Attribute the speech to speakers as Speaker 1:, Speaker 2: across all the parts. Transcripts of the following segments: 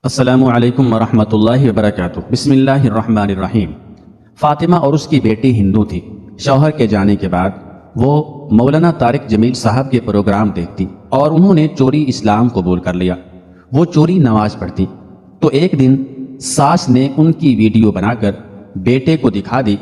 Speaker 1: السلام علیکم ورحمۃ اللہ وبرکاتہ۔ بسم اللہ الرحمن الرحیم۔ فاطمہ اور اس کی بیٹی ہندو تھی۔ شوہر کے جانے کے بعد وہ مولانا طارق جمیل صاحب کے پروگرام دیکھتی اور انہوں نے چوری اسلام قبول کر لیا۔ وہ چوری نماز پڑھتی تو ایک دن ساس نے ان کی ویڈیو بنا کر بیٹے کو دکھا دی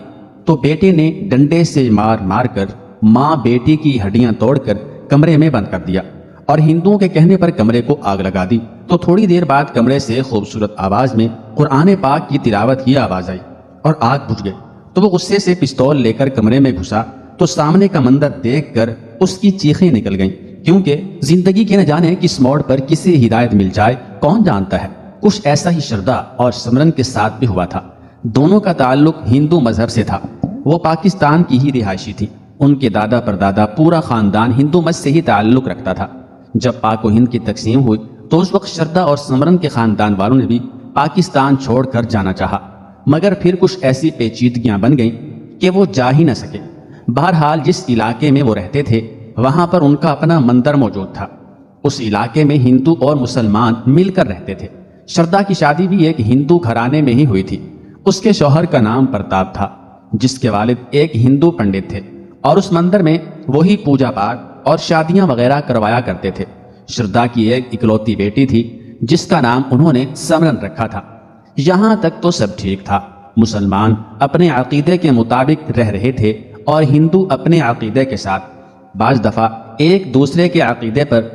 Speaker 1: تو بیٹے نے ڈنڈے سے مار مار کر ماں بیٹی کی ہڈیاں توڑ کر کمرے میں بند کر دیا اور ہندوؤں کے کہنے پر کمرے کو آگ لگا دی۔ تو تھوڑی دیر بعد کمرے سے خوبصورت آواز میں قرآن پاک کی تلاوت کی آواز آئی اور آگ بجھ گئی۔ تو وہ غصے سے پستول لے کر کمرے میں گھسا تو سامنے کا منظر دیکھ کر اس کی چیخیں نکل گئیں، کیونکہ زندگی کے نہ جانے کس موڑ پر کسی ہدایت مل جائے کون جانتا ہے۔ کچھ ایسا ہی شردا اور سمرن کے ساتھ بھی ہوا تھا۔ دونوں کا تعلق ہندو مذہب سے تھا۔ وہ پاکستان کی ہی رہائشی تھی۔ ان کے دادا پردادا پورا خاندان ہندو مت سے ہی تعلق رکھتا تھا۔ جب پاک و ہند کی تقسیم ہوئی تو اس وقت شردا اور سمرن کے خاندان والوں نے بھی پاکستان چھوڑ کر جانا چاہا، مگر پھر کچھ ایسی پیچیدگیاں بن گئیں کہ وہ جا ہی نہ سکے۔ بہرحال جس علاقے میں وہ رہتے تھے وہاں پر ان کا اپنا مندر موجود تھا۔ اس علاقے میں ہندو اور مسلمان مل کر رہتے تھے۔ شردا کی شادی بھی ایک ہندو گھرانے میں ہی ہوئی تھی۔ اس کے شوہر کا نام پرتاپ تھا، جس کے والد ایک ہندو پنڈت تھے اور اس مندر میں وہی پوجا پاٹ اور شادیاں وغیرہ کروایا کرتے تھے۔ شردا کی ایک اکلوتی بیٹی تھی جس کا نام انہوں نے سمرن رکھا تھا۔ یہاں تک تو سب ٹھیک تھا۔ مسلمان اپنے عقیدے کے مطابق رہ رہے تھے اور ہندو اپنے عقیدے کے ساتھ۔ بعض دفعہ ایک دوسرے کے عقیدے پر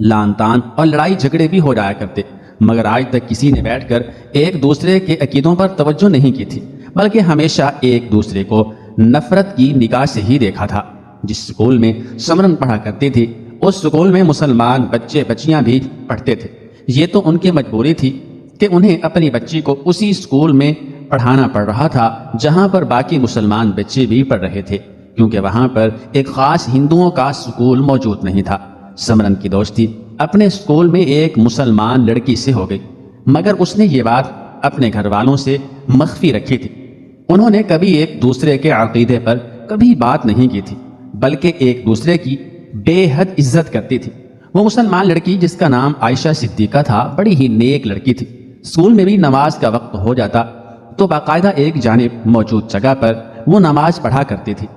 Speaker 1: لان تان اور لڑائی جھگڑے بھی ہو جایا کرتے، مگر آج تک کسی نے بیٹھ کر ایک دوسرے کے عقیدوں پر توجہ نہیں کی تھی، بلکہ ہمیشہ ایک دوسرے کو نفرت کی نگاہ سے ہی دیکھا تھا۔ جس سکول میں سمرن پڑھا کرتی تھی اس سکول میں مسلمان بچے بچیاں بھی پڑھتے تھے۔ یہ تو ان کی مجبوری تھی کہ انہیں اپنی بچی کو اسی سکول میں پڑھانا پڑ رہا تھا جہاں پر باقی مسلمان بچے بھی پڑھ رہے تھے، کیونکہ وہاں پر ایک خاص ہندوؤں کا سکول موجود نہیں تھا۔ سمرن کی دوستی اپنے سکول میں ایک مسلمان لڑکی سے ہو گئی، مگر اس نے یہ بات اپنے گھر والوں سے مخفی رکھی تھی۔ انہوں نے کبھی ایک دوسرے کے عقیدے پر کبھی بات نہیں کی تھی، بلکہ ایک دوسرے کی بے حد عزت کرتی تھی۔ وہ مسلمان لڑکی جس کا نام عائشہ صدیقہ تھا بڑی ہی نیک لڑکی تھی۔ اسکول میں بھی نماز کا وقت ہو جاتا تو باقاعدہ ایک جانب موجود جگہ پر وہ نماز پڑھا کرتی تھی۔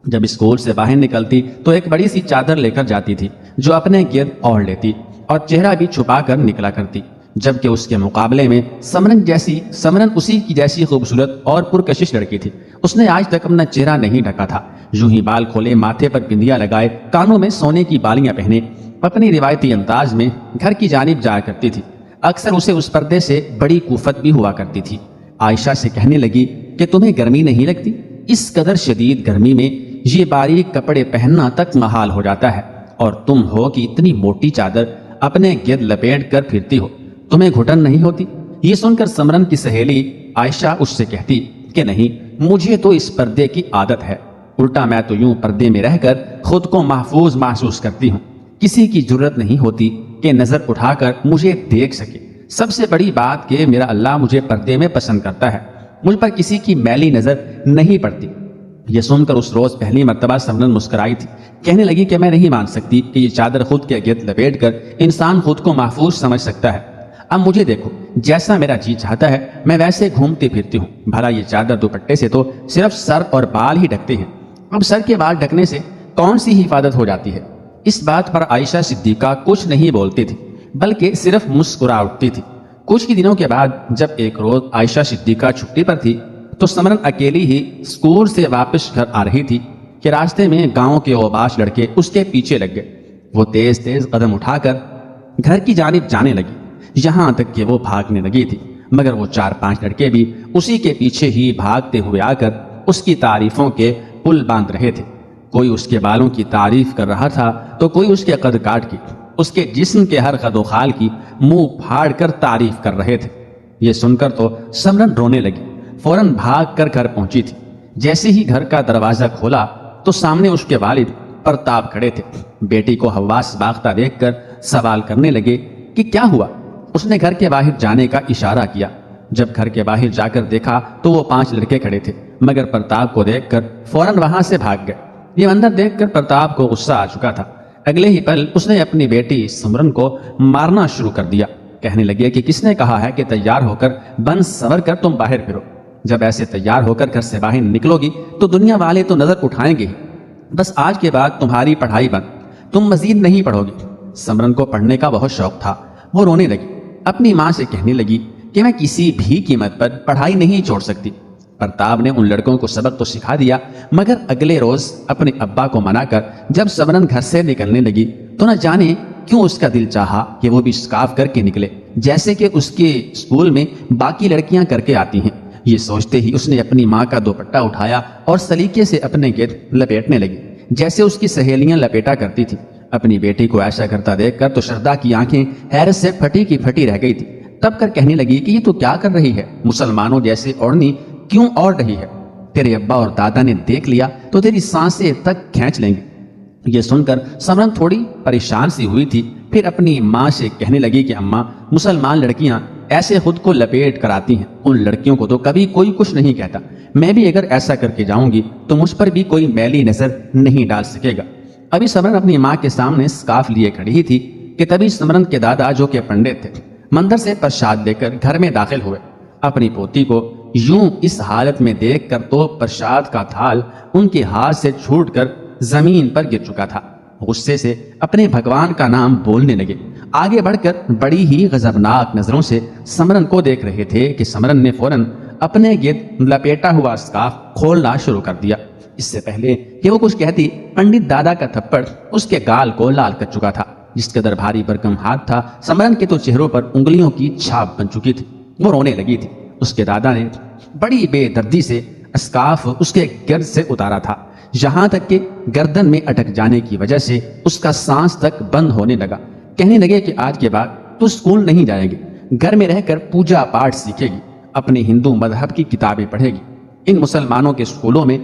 Speaker 1: جب اسکول سے باہر نکلتی تو ایک بڑی سی چادر لے کر جاتی تھی جو اپنے گرد اوڑھ لیتی اور چہرہ بھی چھپا کر نکلا کرتی، جبکہ اس کے مقابلے میں سمرن اسی کی جیسی خوبصورت اور پرکشش لڑکی تھی۔ اس نے آج تک اپنا چہرہ نہیں ڈھکا تھا، یوں ہی بال کھولے، ماتھے پر بندیاں لگائے، کانوں میں سونے کی بالیاں پہنے اپنی روایتی انداز میں گھر کی جانب جایا کرتی تھی۔ اکثر اسے اس پردے سے بڑی کوفت بھی ہوا کرتی تھی۔ عائشہ سے کہنے لگی کہ تمہیں گرمی نہیں لگتی؟ اس قدر شدید گرمی میں یہ باریک کپڑے پہننا تک محال ہو جاتا ہے، اور تم ہو کہ اتنی موٹی چادر اپنے گرد لپیٹ کر پھرتی ہو، تمہیں گھٹن نہیں ہوتی؟ یہ سن کر سمرن کی سہیلی عائشہ اس سے کہتی کہ نہیں، مجھے تو اس پردے کی عادت ہے، الٹا میں تو یوں پردے میں رہ کر خود کو محفوظ محسوس کرتی ہوں، کسی کی جرت نہیں ہوتی کہ نظر اٹھا کر مجھے دیکھ سکے۔ سب سے بڑی بات کہ میرا اللہ مجھے پردے میں پسند کرتا ہے، مجھ پر کسی کی میلی نظر نہیں پڑتی۔ یہ سن کر اس روز پہلی مرتبہ سمرن مسکرائی تھی، کہنے لگی کہ میں نہیں مان سکتی کہ یہ چادر خود کے گرد لپیٹ کر انسان خود کو محفوظ سمجھ سکتا ہے۔ اب مجھے دیکھو، جیسا میرا جی چاہتا ہے میں ویسے گھومتی پھرتی ہوں، بھلا یہ چادر دوپٹے سے تو صرف سر اور بال ہی ڈھکتے ہیں، اب سر کے بال ڈھکنے سے کون سی حفاظت ہو جاتی ہے؟ اس بات پر عائشہ صدیقہ کچھ نہیں بولتی تھی، بلکہ صرف مسکرا اٹھتی تھی۔ کچھ ہی دنوں کے بعد جب ایک روز عائشہ صدیقہ چھٹی پر تھی تو سمرن اکیلی ہی اسکول سے واپس گھر آ رہی تھی کہ راستے میں گاؤں کے اوباش لڑکے اس کے پیچھے لگ گئے۔ وہ تیز تیز قدم اٹھا کر گھر کی جانب جانے لگی، یہاں تک کہ وہ بھاگنے لگی تھی، مگر وہ 4-5 لڑکے بھی اسی کے پیچھے ہی بھاگتے ہوئے آ کر اس کی تعریفوں کے پل باندھ رہے تھے۔ کوئی اس کے بالوں کی تعریف کر رہا تھا تو کوئی اس کے قد کاٹ کی، اس کے جسم کے ہر خد و خال کی منہ پھاڑ کر تعریف کر رہے تھے۔ یہ سن کر تو سمرن رونے لگی، فوراً بھاگ کر گھر پہنچی تھی۔ جیسے ہی گھر کا دروازہ کھولا تو سامنے اس کے والد پرتاپ کھڑے تھے۔ بیٹی کو حواس باختہ دیکھ کر سوال کرنے لگے کہ کیا ہوا؟ اس نے گھر کے باہر جانے کا اشارہ کیا۔ جب گھر کے باہر جا کر دیکھا تو وہ 5 لڑکے کھڑے تھے، مگر پرتاپ کو دیکھ کر فوراً وہاں سے بھاگ گئے۔ یہ منظر دیکھ کر پرتاپ کو غصہ آ چکا تھا۔ اگلے ہی پل اس نے اپنی بیٹی سمرن کو مارنا شروع کر دیا۔ کہنے لگے کہ کس نے کہا ہے کہ تیار ہو کر بن سنور کر تم باہر پھرو؟ جب ایسے تیار ہو کر گھر سے باہر نکلو گی تو دنیا والے تو نظر اٹھائیں گے ہی۔ بس آج کے بعد تمہاری پڑھائی بند، تم مزید نہیں پڑھو گی۔ سمرن کو پڑھنے کا بہت شوق تھا، وہ رونے لگی، اپنی ماں سے کہنے لگی کہ میں کسی بھی قیمت پر پڑھائی نہیں چھوڑ سکتی۔ پرتاپ نے ان لڑکوں کو سبق تو سکھا دیا، مگر اگلے روز اپنے ابا کو منا کر جب سمرن گھر سے نکلنے لگی تو نہ جانے کیوں اس کا دل چاہا کہ وہ بھی اسکارف کر کے نکلے، جیسے کہ اس کے اسکول میں باقی لڑکیاں کر کے آتی ہیں۔ یہ سوچتے ہی اس نے اپنی ماں کا دوپٹہ اٹھایا اور سلیقے سے اپنے گرد لپیٹنے لگی، جیسے اس کی سہیلیاں لپیٹا کرتی تھی۔ اپنی بیٹی کو ایسا کرتا دیکھ کر تو شردا کی آنکھیں حیرت سے پھٹی کی پھٹی رہ گئی تھی۔ تب کر کہنے لگی کہ یہ تو کیا کر رہی ہے، مسلمانوں جیسے اوڑھنی کیوں اوڑھ رہی ہے؟ تیرے ابا اور دادا نے دیکھ لیا تو تیری سانسیں تک کھینچ لیں گے۔ یہ سن کر سمرن تھوڑی پریشان سی ہوئی تھی، پھر اپنی ماں سے کہنے لگی کہ اماں، مسلمان لڑکیاں ایسے خود کو لپیٹ کر آتی ہیں، ان لڑکیوں کو تو کبھی کوئی کچھ نہیں کہتا، میں بھی اگر ایسا کر کے جاؤں گی تو مجھ پر بھی کوئی میلی نظر نہیں ڈال سکے گا۔ ابھی سمرن اپنی ماں کے سامنے اسکارف لیے کھڑی ہی تھی کہ تبھی سمرن کے دادا جو کہ پنڈت تھے مندر سے پرساد لے کر گھر میں داخل ہوئے۔ اپنی پوتی کو یوں اس حالت میں دیکھ کر تو پرساد کا تھال ان کے ہاتھ سے چھوٹ کر زمین پر گر چکا تھا۔ غصے سے اپنے بھگوان کا نام بولنے لگے، آگے بڑھ کر بڑی ہی غضبناک نظروں سے سمرن کو دیکھ رہے تھے کہ سمرن نے فوراً اپنے گرد لپیٹا ہوا اسکارف کھولنا شروع کر دیا۔ اس سے پہلے کہ وہ کچھ کہتی، پنڈت دادا کا تھپڑ اس کے گال کو لال کر چکا تھا۔ جس قدر بھاری بھرکم ہاتھ تھا، سمرن کے تو چہروں پر انگلیوں کی چھاپ بن چکی تھی، وہ رونے لگی تھی۔ اس کے دادا نے بڑی بے دردی سے اسکارف اس کے گرد سے اتارا تھا، یہاں تک کہ گردن میں اٹک جانے کی وجہ سے اس کا سانس تک بند ہونے لگا۔ کہنے لگے کہ آج کے بعد تو اسکول نہیں جائے گی، گھر میں رہ کر پوجا پاٹ سیکھے گی، اپنے ہندو مذہب کی کتابیں پڑھے گی۔ ان مسلمانوں کے اسکولوں میں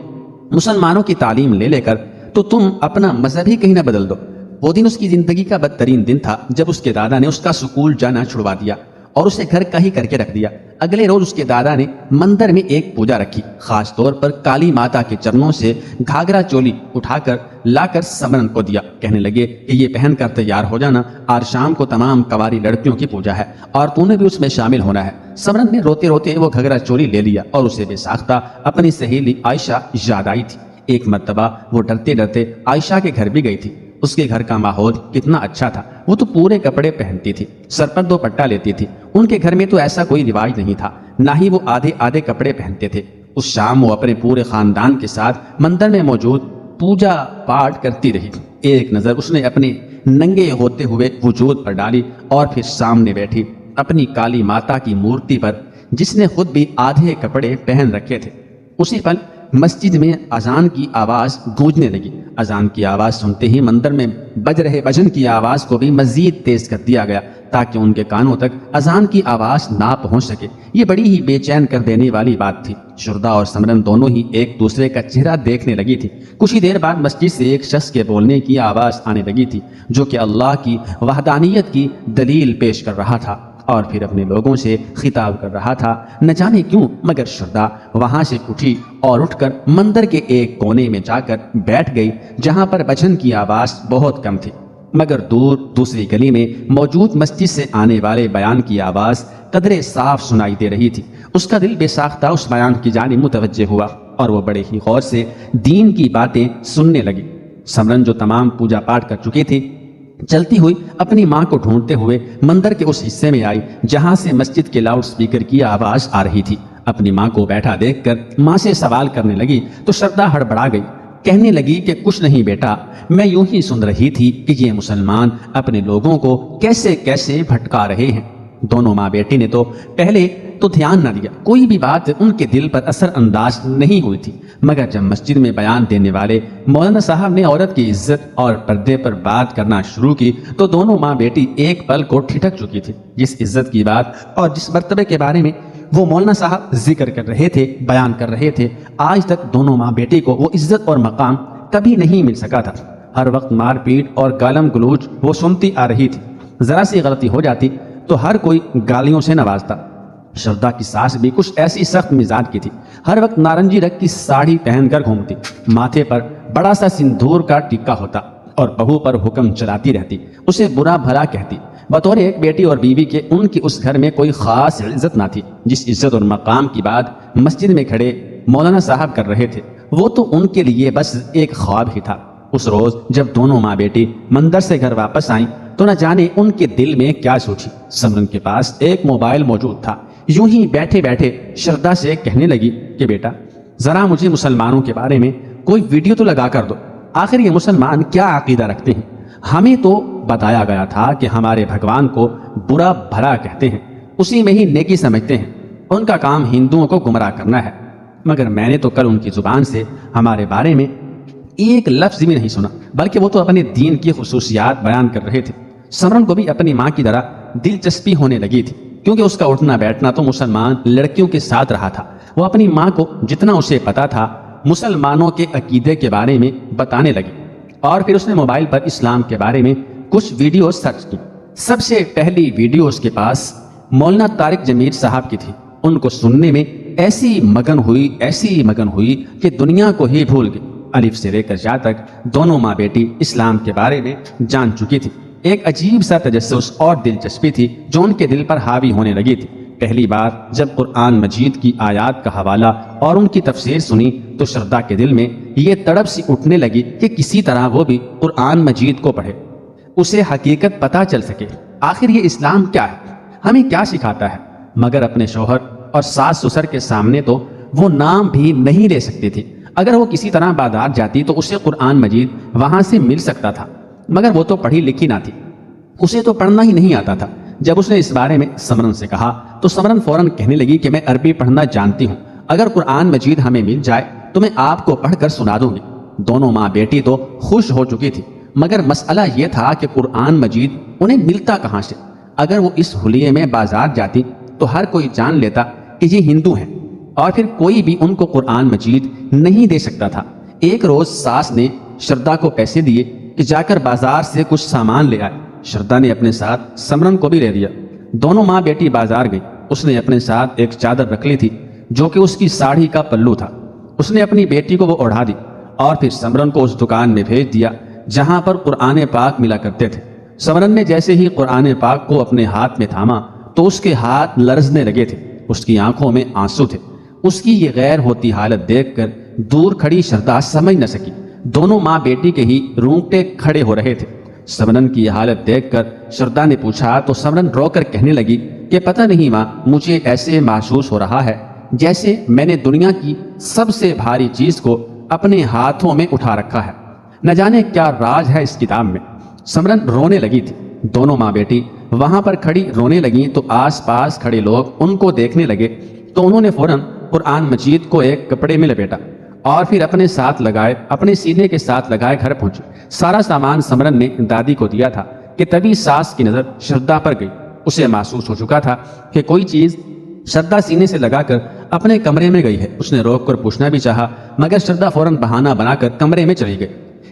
Speaker 1: مسلمانوں کی تعلیم لے لے کر تو تم اپنا مذہب ہی کہیں نہ بدل دو۔ وہ دن اس کی زندگی کا بدترین دن تھا جب اس کے دادا نے اس کا اسکول جانا چھڑوا دیا اور اسے گھر کا ہی کر کے رکھ دیا۔ اگلے روز اس کے دادا نے مندر میں ایک پوجا رکھی، خاص طور پر کالی ماتا کے چرنوں سے گھاگرا چولی اٹھا کر لا کر سمرن کو دیا۔ کہنے لگے کہ یہ پہن کر تیار ہو جانا، آج شام کو تمام کنواری لڑکیوں کی پوجا ہے اور تو نے بھی اس میں شامل ہونا ہے۔ سمرن نے روتے روتے وہ گھاگرا چولی لے لیا اور اسے بے ساختہ اپنی سہیلی عائشہ یاد آئی تھی۔ ایک مرتبہ وہ ڈرتے ڈرتے عائشہ کے گھر بھی گئی تھی۔ اس کے گھر کا ماحول کتنا اچھا تھا، وہ تو پورے کپڑے پہنتی تھی، سر پر دوپٹہ لیتی تھی۔ ان کے گھر میں تو ایسا کوئی رواج نہیں تھا، نہ ہی وہ آدھے آدھے کپڑے پہنتے تھے۔ اس شام وہ اپنے پورے خاندان کے ساتھ مندر میں موجود پوجا پاٹ کرتی رہی۔ ایک نظر اس نے اپنے ننگے ہوتے ہوئے وجود پر ڈالی اور پھر سامنے بیٹھی اپنی کالی ماتا کی مورتی پر، جس نے خود بھی آدھے کپڑے پہن رکھے تھے۔ اسی پل مسجد میں اذان کی آواز گونجنے لگی۔ اذان کی آواز سنتے ہی مندر میں بج رہے بھجن کی آواز کو بھی مزید تیز کر دیا گیا تاکہ ان کے کانوں تک اذان کی آواز نہ پہنچ سکے۔ یہ بڑی ہی بے چین کر دینے والی بات تھی۔ شردا اور سمرن دونوں ہی ایک دوسرے کا چہرہ دیکھنے لگی تھی۔ کچھ ہی دیر بعد مسجد سے ایک شخص کے بولنے کی آواز آنے لگی تھی جو کہ اللہ کی وحدانیت کی دلیل پیش کر رہا تھا اور پھر اپنے لوگوں سے خطاب کر رہا تھا۔ نہ جانے کیوں مگر شردا وہاں سے اٹھی اور اٹھ کر مندر کے ایک کونے میں جا کر بیٹھ گئی جہاں پر بھجن کی آواز بہت کم تھی، مگر دور دوسری گلی میں موجود مسجد سے آنے والے بیان کی آواز قدرے صاف سنائی دے رہی تھی۔ اس کا دل بے ساختہ اس بیان کی جانب متوجہ ہوا اور وہ بڑے ہی غور سے دین کی باتیں سننے لگی۔ سمرن جو تمام پوجا پاٹ کر چکی تھی، چلتی ہوئی اپنی ماں کو ڈھونڈتے ہوئے مندر کے اس حصے میں آئی جہاں سے مسجد کے لاؤڈ سپیکر کی آواز آ رہی تھی۔ اپنی ماں کو بیٹھا دیکھ کر ماں سے سوال کرنے لگی تو شردا ہڑبڑا گئی، کہنے لگی کہ کچھ نہیں بیٹا، میں یوں ہی سن رہی تھی کہ یہ مسلمان اپنے لوگوں کو کیسے کیسے بھٹکا رہے ہیں۔ دونوں ماں بیٹی نے تو پہلے تو دھیان نہ دیا، کوئی بھی بات ان کے دل پر اثر انداز نہیں ہوئی تھی، مگر جب مسجد میں بیان دینے والے مولانا صاحب نے عورت کی عزت اور پردے پر بات کرنا شروع کی تو دونوں ماں بیٹی ایک پل کو ٹھٹک چکی تھی۔ جس عزت کی بات اور جس مرتبے کے بارے میں وہ مولانا صاحب ذکر کر رہے تھے، بیان کر رہے تھے، آج تک دونوں ماں بیٹی کو وہ عزت اور مقام کبھی نہیں مل سکا تھا۔ ہر وقت مار پیٹ اور گالم گلوچ وہ سنتی آ رہی تھی، ذرا سی غلطی ہو جاتی تو ہر کوئی گالیوں سے نوازتا۔ شردا کی ساس بھی کچھ ایسی سخت مزاج کی تھی، ہر وقت نارنجی رنگ کی ساڑی پہن کر گھومتی، ماتھے پر بڑا سا سندور کا ٹکا ہوتا اور بہو پر حکم چلاتی رہتی، اسے برا بھلا کہتی۔ بطور ایک بیٹی اور بیوی کے ان کی اس گھر میں کوئی خاص عزت نہ تھی جس عزت اور مقام کی بات مسجد میں کھڑے مولانا صاحب کر رہے تھے، وہ تو ان کے لیے بس ایک خواب ہی تھا۔ اس روز جب دونوں ماں بیٹی مندر سے گھر واپس آئیں تو نہ جانے ان کے دل میں کیا سوچی۔ سمرن کے پاس ایک موبائل موجود تھا، یوں ہی بیٹھے بیٹھے شردا سے کہنے لگی کہ بیٹا ذرا مجھے مسلمانوں کے بارے میں کوئی ویڈیو تو لگا کر دو، آخر یہ مسلمان کیا عقیدہ رکھتے ہیں؟ ہمیں تو بتایا گیا تھا کہ ہمارے بھگوان کو برا بھلا کہتے ہیں، اسی میں ہی نیکی سمجھتے ہیں، ان کا کام ہندوؤں کو گمراہ کرنا ہے۔ مگر میں نے تو کل ان کی زبان سے ہمارے بارے میں ایک لفظ بھی نہیں سنا، بلکہ وہ تو اپنے دین کی خصوصیات بیان کر رہے تھے۔ سمرن کو بھی اپنی ماں کی طرح دلچسپی ہونے لگی تھی، کیونکہ اس کا اٹھنا بیٹھنا تو مسلمان لڑکیوں کے ساتھ رہا تھا۔ وہ اپنی ماں کو جتنا اسے پتا تھا مسلمانوں کے عقیدے کے بارے میں بتانے لگی، اور پھر اس نے موبائل پر اسلام کے بارے میں کچھ ویڈیو سرچ کی۔ سب سے پہلی ویڈیو اس کے پاس مولانا طارق جمیل صاحب کی تھی۔ ان کو سننے میں ایسی مگن ہوئی کہ دنیا کو ہی بھول گئی۔ الف سے لے کر جا تک دونوں ماں بیٹی اسلام کے بارے میں جان چکی تھی۔ ایک عجیب سا تجسس اور دلچسپی تھی جو ان کے دل پر حاوی ہونے لگی تھی۔ پہلی بار جب قرآن مجید کی آیات کا حوالہ اور ان کی تفسیر سنی تو شردا کے دل میں یہ تڑپ سی اٹھنے لگی کہ کسی طرح وہ بھی قرآن مجید کو پڑھے، اسے حقیقت پتہ چل سکے، آخر یہ اسلام کیا ہے، ہمیں کیا سکھاتا ہے۔ مگر اپنے شوہر اور ساس سسر کے سامنے تو وہ نام بھی نہیں لے سکتی تھی۔ اگر وہ کسی طرح بازار جاتی تو اسے قرآن مجید وہاں سے مل سکتا تھا، مگر وہ تو پڑھی لکھی نہ تھی، اسے تو پڑھنا ہی نہیں آتا تھا۔ جب اس نے اس بارے میں سمرن سے کہا تو سمرن فوراً کہنے لگی کہ میں عربی پڑھنا جانتی ہوں، اگر قرآن مجید ہمیں مل جائے تو میں آپ کو پڑھ کر سنا دوں گی۔ دونوں ماں بیٹی تو خوش ہو چکی تھی، مگر مسئلہ یہ تھا کہ قرآن مجید انہیں ملتا کہاں سے؟ اگر وہ اس حلیے میں بازار جاتی تو ہر کوئی جان لیتا کہ یہ ہندو ہیں، اور پھر کوئی بھی ان کو قرآن مجید نہیں دے سکتا تھا۔ ایک روز ساس نے شردا کو پیسے دیے کہ جا کر بازار سے کچھ سامان لے آئے۔ شردا نے اپنے ساتھ سمرن کو بھی لے دیا۔ دونوں ماں بیٹی بازار گئی۔ اس نے اپنے ساتھ ایک چادر رکھ لی تھی جو کہ اس کی ساڑھی کا پلو تھا۔ اس نے اپنی بیٹی کو وہ اوڑھا دی اور پھر سمرن کو اس دکان میں بھیج دیا جہاں پر قرآن پاک ملا کرتے تھے۔ سمرن نے جیسے ہی قرآن پاک کو اپنے ہاتھ میں تھاما تو اس کے ہاتھ لرزنے لگے تھے، اس کی آنکھوں میں آنسو تھے۔ اس کی یہ غیر ہوتی حالت دیکھ کر دور کھڑی شردا سمجھ نہ سکی، دونوں ماں بیٹی کے ہی رونگٹے کھڑے ہو رہے تھے۔ سمرن کی یہ حالت دیکھ کر شردا نے پوچھا تو سمرن رو کر کہنے لگی کہ پتہ نہیں ماں، مجھے ایسے محسوس ہو رہا ہے جیسے میں نے دنیا کی سب سے بھاری چیز کو اپنے ہاتھوں میں اٹھا رکھا ہے، نہ جانے کیا راز ہے اس کتاب میں۔ سمرن رونے لگی تھی۔ دونوں ماں بیٹی وہاں پر کھڑی رونے لگیں تو آس پاس کھڑے لوگ ان کو دیکھنے لگے تو انہوں نے فوراً قرآن مجید کو ایک کپڑے میں لپیٹا اور پھر اپنے سینے کے ساتھ لگائے گھر پہنچے۔ سارا سامان سمرن نے دادی کو دیا تھا کہ تبھی ساس کی نظر شردا پر گئی۔ اسے محسوس ہو چکا تھا کہ کوئی چیز شردا سینے سے لگا کر اپنے کمرے میں گئی ہے۔ اس نے روک کر پوچھنا بھی چاہا مگر شردا فوراً بہانہ بنا کر کمرے میں چلی گئی۔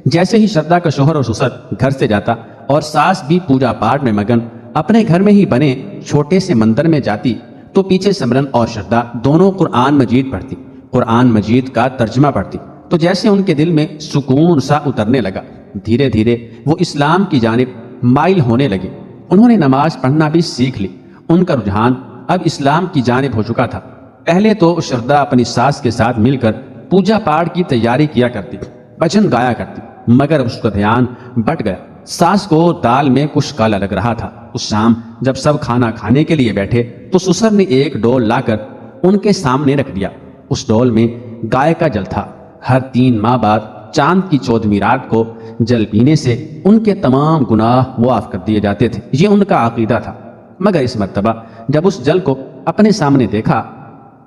Speaker 1: جیسے ہی شردا کا شوہر اور سسر گھر سے جاتا اور ساس بھی پوجا پاٹ میں مگن اپنے گھر میں ہی بنے چھوٹے سے مندر میں جاتی تو پیچھے سمرن اور شردا دونوں قرآن مجید پڑھتی، قرآن مجید کا ترجمہ پڑھتی تو جیسے ان کے دل میں سکون سا اترنے لگا۔ دھیرے دھیرے وہ اسلام کی جانب مائل ہونے لگے۔ انہوں نے نماز پڑھنا بھی سیکھ لی۔ ان کا رجحان اب اسلام کی جانب ہو چکا تھا۔ پہلے تو شردا اپنی ساس کے ساتھ مل کر پوجا پاٹ کی تیاری کیا کرتی، بھجن گایا کرتی، مگر اس کا دھیان بٹ گیا۔ ساس کو دال میں کچھ کالا لگ رہا تھا۔ اس شام جب سب کھانا کھانے کے لیے بیٹھے تو سسر نے ایک ڈول لا کر ان کے سامنے رکھ دیا۔ اس ڈول میں گائے کا جل تھا۔ ہر 3 ماہ بعد چاند کی 14ویں رات کو جل پینے سے ان کے تمام گناہ معاف کر دیے جاتے تھے، یہ ان کا عقیدہ تھا۔ مگر اس مرتبہ جب اس جل کو اپنے سامنے دیکھا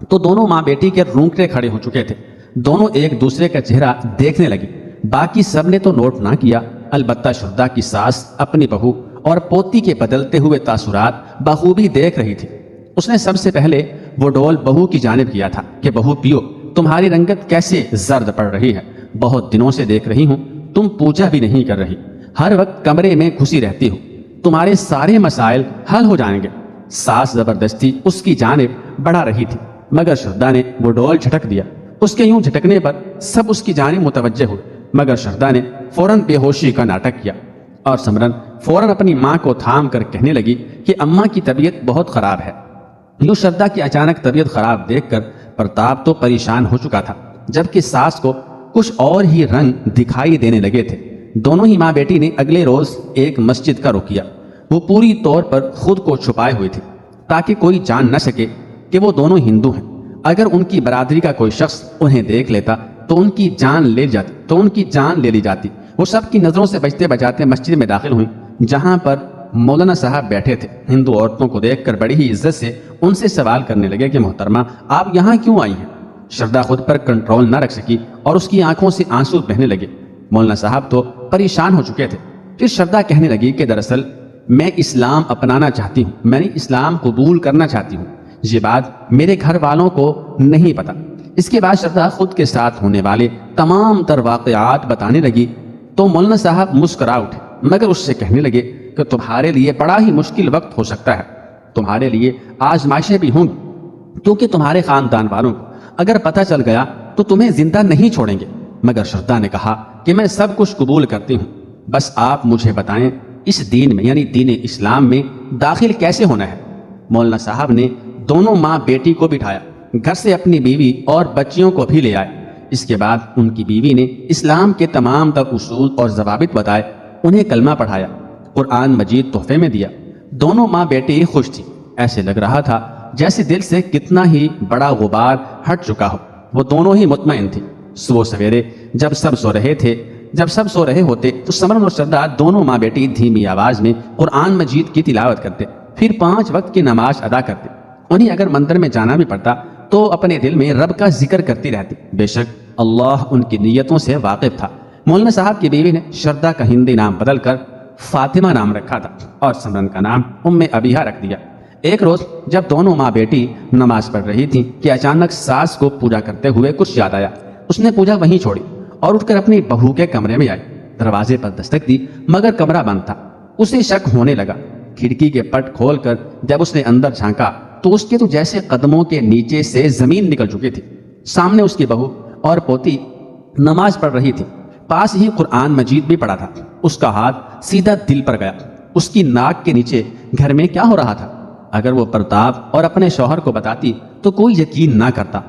Speaker 1: تو دونوں ماں بیٹی کے رونگٹے کھڑے ہو چکے تھے۔ دونوں ایک دوسرے کا چہرہ دیکھنے لگی۔ باقی سب نے تو نوٹ نہ کیا، البتہ شردا کی ساس اپنی بہو اور پوتی کے بدلتے ہوئے تاثرات بخوبی دیکھ رہی تھی۔ اس نے سب سے پہلے وہ ڈول بہو کی جانب کیا تھا کہ بہو پیو، تمہاری رنگت کیسے زرد پڑ رہی ہے، بہت دنوں سے دیکھ رہی ہوں تم پوجا بھی نہیں کر رہی، ہر وقت کمرے میں گھسی رہتی ہو، تمہارے سارے مسائل حل ہو جائیں گے۔ ساس زبردستی اس کی جانب بڑھا رہی تھی مگر شردا نے وہ ڈول جھٹک دیا۔ اس کے یوں جھٹکنے پر سب اس کی جانب متوجہ ہوئے مگر شردا نے فوراً بے ہوشی کا ناٹک کیا اور سمرن فوراً اپنی ماں کو تھام کر کہنے لگی کہ اماں کی طبیعت بہت خراب ہے۔ یوں شردا کی اچانک طبیعت خراب دیکھ کر پرتاپ تو پریشان ہو چکا تھا، جبکہ ساس کو کچھ اور ہی رنگ دکھائی دینے لگے تھے۔ دونوں ہی ماں بیٹی نے اگلے روز ایک مسجد کا رخ کیا۔ وہ پوری طور پر خود کو چھپائے ہوئے تھے تاکہ کوئی جان نہ سکے کہ وہ دونوں ہندو ہیں۔ اگر ان کی برادری کا کوئی شخص انہیں دیکھ لیتا تو ان کی جان لے لی جاتی۔ وہ سب کی نظروں سے بچتے بچاتے مسجد میں داخل ہوئیں، جہاں پر مولانا صاحب بیٹھے تھے۔ ہندو عورتوں کو دیکھ کر بڑی ہی عزت سے ان سے سوال کرنے لگے کہ محترمہ، آپ یہاں کیوں آئی ہیں؟ شردا خود پر کنٹرول نہ رکھ سکی اور اس کی آنکھوں سے آنسو بہنے لگے۔ مولانا صاحب تو پریشان ہو چکے تھے۔ پھر شردا کہنے لگی کہ دراصل میں اسلام اپنانا چاہتی ہوں، میں نے اسلام قبول کرنا چاہتی ہوں۔ یہ بات میرے گھر والوں کو نہیں پتا۔ اس کے بعد شردا خود کے ساتھ ہونے والے تمام تر واقعات بتانے لگی تو مولانا صاحب مسکرا اٹھے، مگر اس سے کہنے لگے کہ تمہارے لیے بڑا ہی مشکل وقت ہو سکتا ہے، تمہارے لیے آزمائشیں بھی ہوں گی، کیونکہ تمہارے خاندان والوں کو اگر پتہ چل گیا تو تمہیں زندہ نہیں چھوڑیں گے۔ مگر شردا نے کہا کہ میں سب کچھ قبول کرتی ہوں، بس آپ مجھے بتائیں اس دین میں یعنی دین اسلام میں داخل کیسے ہونا ہے؟ مولانا صاحب نے دونوں ماں بیٹی کو بٹھایا، گھر سے اپنی بیوی اور بچیوں کو بھی لے آئے۔ اس کے بعد ان کی بیوی نے اسلام کے تمام تر اصول اور ضوابط بتائے، انہیں کلمہ پڑھایا، قرآن مجید تحفے میں دیا۔ دونوں ماں بیٹی خوش تھی، ایسے لگ رہا تھا جیسے دل سے کتنا ہی بڑا غبار ہٹ چکا ہو۔ وہ دونوں ہی مطمئن تھے۔ صبح سویرے جب سب سو رہے ہوتے تو سمرن اور شردا دونوں ماں بیٹی دھیمی آواز میں قرآن مجید کی تلاوت کرتے، پھر 5 وقت کی نماز ادا کرتے۔ انہیں اگر مندر میں جانا بھی پڑتا تو اپنے دل میں رب کا ذکر کرتی رہتی۔ بے شک اللہ ان کی نیتوں سے واقف تھا۔ مولانا صاحب کی بیوی نے شردا کا ہندی نام بدل کر فاطمہ نام رکھا تھا اور سمرن کا نام ابیہا رکھ دیا۔ ایک روز جب دونوں ماں بیٹی نماز پڑھ رہی تھی کہ اچانک ساس کو پوجا کرتے ہوئے کچھ یاد آیا۔ اس نے پوجا وہیں چھوڑی اور اٹھ کر اپنی بہو کے کمرے میں آئی۔ دروازے پر دستک دی مگر کمرہ بند تھا۔ اسے شک ہونے لگا۔ کھڑکی کے پٹ کھول کر جب اس نے اندر جھانکا تو اس کے تو جیسے قدموں کے نیچے سے زمین نکل چکی تھی۔ سامنے اس کی بہو اور پوتی نماز پڑھ رہی تھی، پاس ہی قرآن مجید بھی پڑھا تھا۔ اس کا ہاتھ سیدھا دل پر گیا۔ اس کی ناک کے نیچے گھر میں کیا ہو رہا تھا؟ اگر وہ پرتاپ اور اپنے شوہر کو بتاتی تو کوئی یقین نہ کرتا،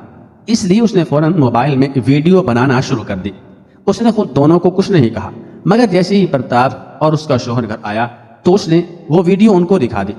Speaker 1: اس لیے اس نے فوراً موبائل میں ویڈیو بنانا شروع کر دی۔ اس نے خود دونوں کو کچھ نہیں کہا، مگر جیسے ہی پرتاپ اور اس کا شوہر گھر آیا تو اس نے وہ ویڈیو ان کو دکھا دی۔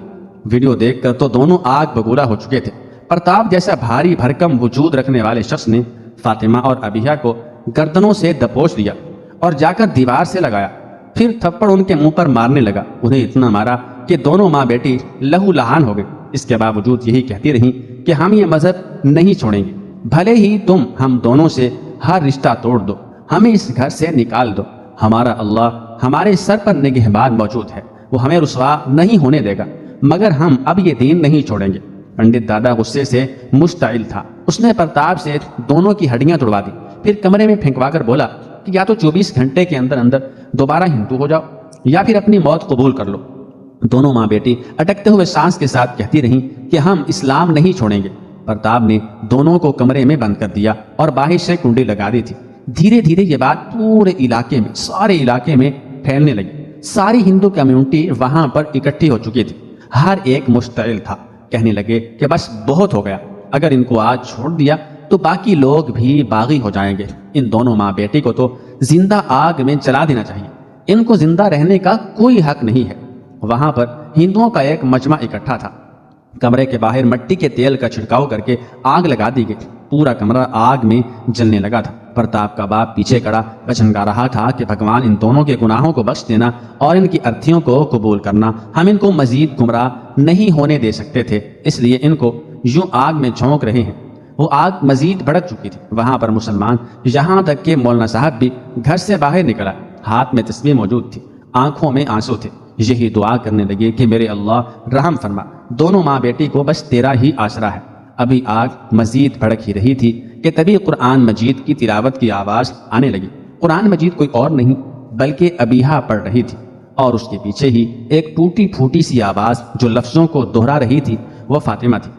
Speaker 1: ویڈیو دیکھ کر تو دونوں آگ بگولا ہو چکے تھے۔ پرتاپ جیسا بھاری بھرکم وجود رکھنے والے شخص نے فاطمہ اور ابیہا کو گردنوں سے دبوچ لیا اور جا کر دیوار سے لگایا، پھر تھپڑ ان کے منہ پر مارنے لگا۔ انہیں اتنا مارا کہ دونوں ماں بیٹی لہو لہان ہو گئے۔ اس کے باوجود یہی کہتی رہیں کہ ہم یہ مذہب نہیں چھوڑیں گے، بھلے ہی تم ہم دونوں سے ہر رشتہ توڑ دو، ہمیں اس گھر سے نکال دو، ہمارا اللہ ہمارے سر پر نگہبان موجود ہے، وہ ہمیں رسوا نہیں ہونے دے گا، مگر ہم اب یہ دین نہیں چھوڑیں گے۔ پنڈت دادا غصے سے مشتعل تھا۔ اس نے پرتاپ سے دونوں کی ہڈیاں توڑوا دی، پھر کمرے میں پھینکوا کر بولا کہ یا تو 24 گھنٹے کے اندر اندر دوبارہ ہندو ہو جاؤ یا پھر اپنی موت قبول کر لو۔ دونوں ماں بیٹی اٹکتے ہوئے سانس کے ساتھ کہتی رہیں کہ ہم اسلام نہیں چھوڑیں گے۔ پرتاپ نے دونوں کو کمرے میں بند کر دیا اور باہر سے کنڈی لگا دی تھی۔ دھیرے دھیرے یہ بات پورے علاقے میں سارے علاقے میں پھیلنے لگی۔ ساری ہندو کمیونٹی وہاں پر اکٹھی ہو چکی تھی۔ ہر ایک مشتعل تھا، کہنے لگے کہ بس بہت ہو گیا، اگر ان کو آج چھوڑ دیا تو باقی لوگ بھی باغی ہو جائیں گے۔ ان دونوں ماں بیٹی کو تو زندہ آگ میں جلا دینا چاہیے، ان کو زندہ رہنے کا کوئی حق نہیں ہے۔ وہاں پر ہندوؤں کا ایک مجمع اکٹھا تھا۔ کمرے کے باہر مٹی کے تیل کا چھڑکاؤ کر کے آگ لگا دی گئی۔ پورا کمرہ آگ میں جلنے لگا تھا۔ پرتاپ کا باپ پیچھے کڑا بچن گا رہا تھا کہ بھگوان ان دونوں کے گناہوں کو بخش دینا اور ان کی ارتھیوں کو قبول کرنا، ہم ان کو مزید گمراہ نہیں ہونے دے سکتے تھے، اس لیے ان کو یوں آگ میں جھونک رہے ہیں۔ وہ آگ مزید بھڑک چکی تھی۔ وہاں پر مسلمان یہاں تک کہ مولانا صاحب بھی گھر سے باہر نکلا، ہاتھ میں تسبیح موجود تھی، آنکھوں میں آنسو تھے۔ یہی دعا کرنے لگے کہ میرے اللہ رحم فرما، دونوں ماں بیٹی کو بس تیرا ہی آسرا ہے۔ ابھی آگ مزید بھڑک ہی رہی تھی کہ تبھی قرآن مجید کی تلاوت کی آواز آنے لگی۔ قرآن مجید کوئی اور نہیں بلکہ ابیہا پڑھ رہی تھی، اور اس کے پیچھے ہی ایک ٹوٹی پھوٹی سی آواز جو لفظوں کو دہرا رہی تھی وہ فاطمہ تھی۔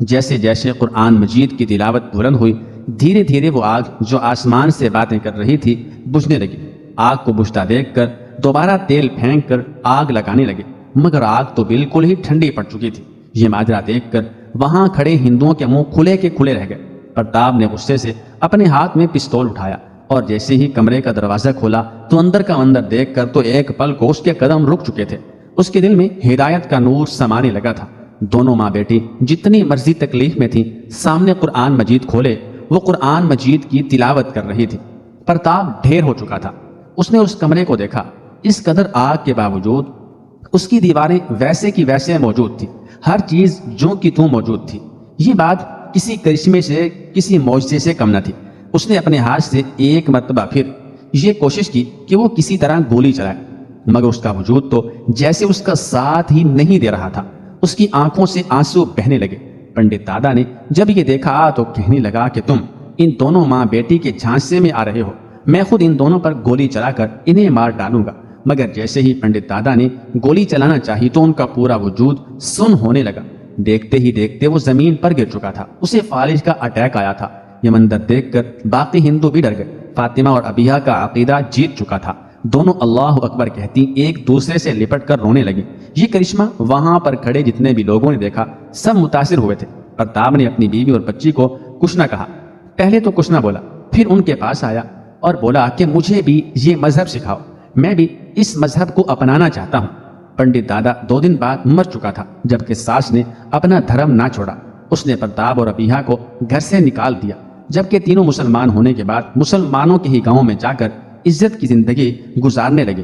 Speaker 1: جیسے جیسے قرآن مجید کی تلاوت بلند ہوئی، دھیرے دھیرے وہ آگ جو آسمان سے باتیں کر رہی تھی بجھنے لگی۔ آگ کو بجھتا دیکھ کر دوبارہ تیل پھینک کر آگ لگانے لگے، مگر آگ تو بالکل ہی ٹھنڈی پڑ چکی تھی۔ یہ ماجرا دیکھ کر وہاں کھڑے ہندوؤں کے منہ کھلے کے کھلے رہ گئے۔ پرتاپ نے غصے سے اپنے ہاتھ میں پستول اٹھایا اور جیسے ہی کمرے کا دروازہ کھولا تو اندر کا اندر دیکھ کر تو ایک پل کو اس کے قدم رک چکے تھے۔ اس کے دل میں ہدایت کا نور سمانے لگا تھا۔ دونوں ماں بیٹی جتنی مرضی تکلیف میں تھیں، سامنے قرآن مجید کھولے وہ قرآن مجید کی تلاوت کر رہی تھی۔ پرتاپ ڈھیر ہو چکا تھا۔ اس نے اس کمرے کو دیکھا، اس قدر آگ کے باوجود اس کی دیواریں ویسے کی ویسے موجود تھی، ہر چیز جو کی توں موجود تھی۔ یہ بات کسی کرشمے سے، کسی معجزے سے کم نہ تھی۔ اس نے اپنے ہاتھ سے ایک مرتبہ پھر یہ کوشش کی کہ وہ کسی طرح گولی چلائے، مگر اس کا وجود تو جیسے اس کا ساتھ ہی نہیں دے رہا تھا۔ اس کی آنکھوں سے آنسو بہنے لگے۔ پنڈت دادا نے جب یہ دیکھا تو کہنے لگا کہ تم ان دونوں ماں بیٹی کے جھانسے میں آ رہے ہو، میں خود ان دونوں پر گولی چلا کر انہیں مار ڈالوں گا۔ مگر جیسے ہی پنڈت دادا نے گولی چلانا چاہی تو ان کا پورا وجود سن ہونے لگا۔ دیکھتے ہی دیکھتے وہ زمین پر گر چکا تھا، اسے فالج کا اٹیک آیا تھا۔ یہ منظر دیکھ کر باقی ہندو بھی ڈر گئے۔ فاطمہ اور ابیہ کا عقیدہ جیت چکا تھا، دونوں اللہ اکبر کہتی ایک دوسرے سے لپٹ کر رونے لگی۔ یہ کرشمہ وہاں پر کھڑے جتنے بھی لوگوں نے دیکھا، سب متاثر ہوئے تھے۔ پرتاپ نے اپنی بیوی اور بچی کو کچھ نہ کہا، پہلے تو کچھ نہ بولا، پھر ان کے پاس آیا اور بولا کہ مجھے بھی یہ مذہب سکھاؤ، میں بھی اس مذہب کو اپنانا چاہتا ہوں۔ پنڈت دادا 2 دن بعد مر چکا تھا، جبکہ ساس نے اپنا دھرم نہ چھوڑا۔ اس نے پرتاپ اور ابیہ کو گھر سے نکال دیا، جبکہ تینوں مسلمان ہونے کے بعد مسلمانوں کے ہی گاؤں میں جا کر عزت کی زندگی گزارنے لگے۔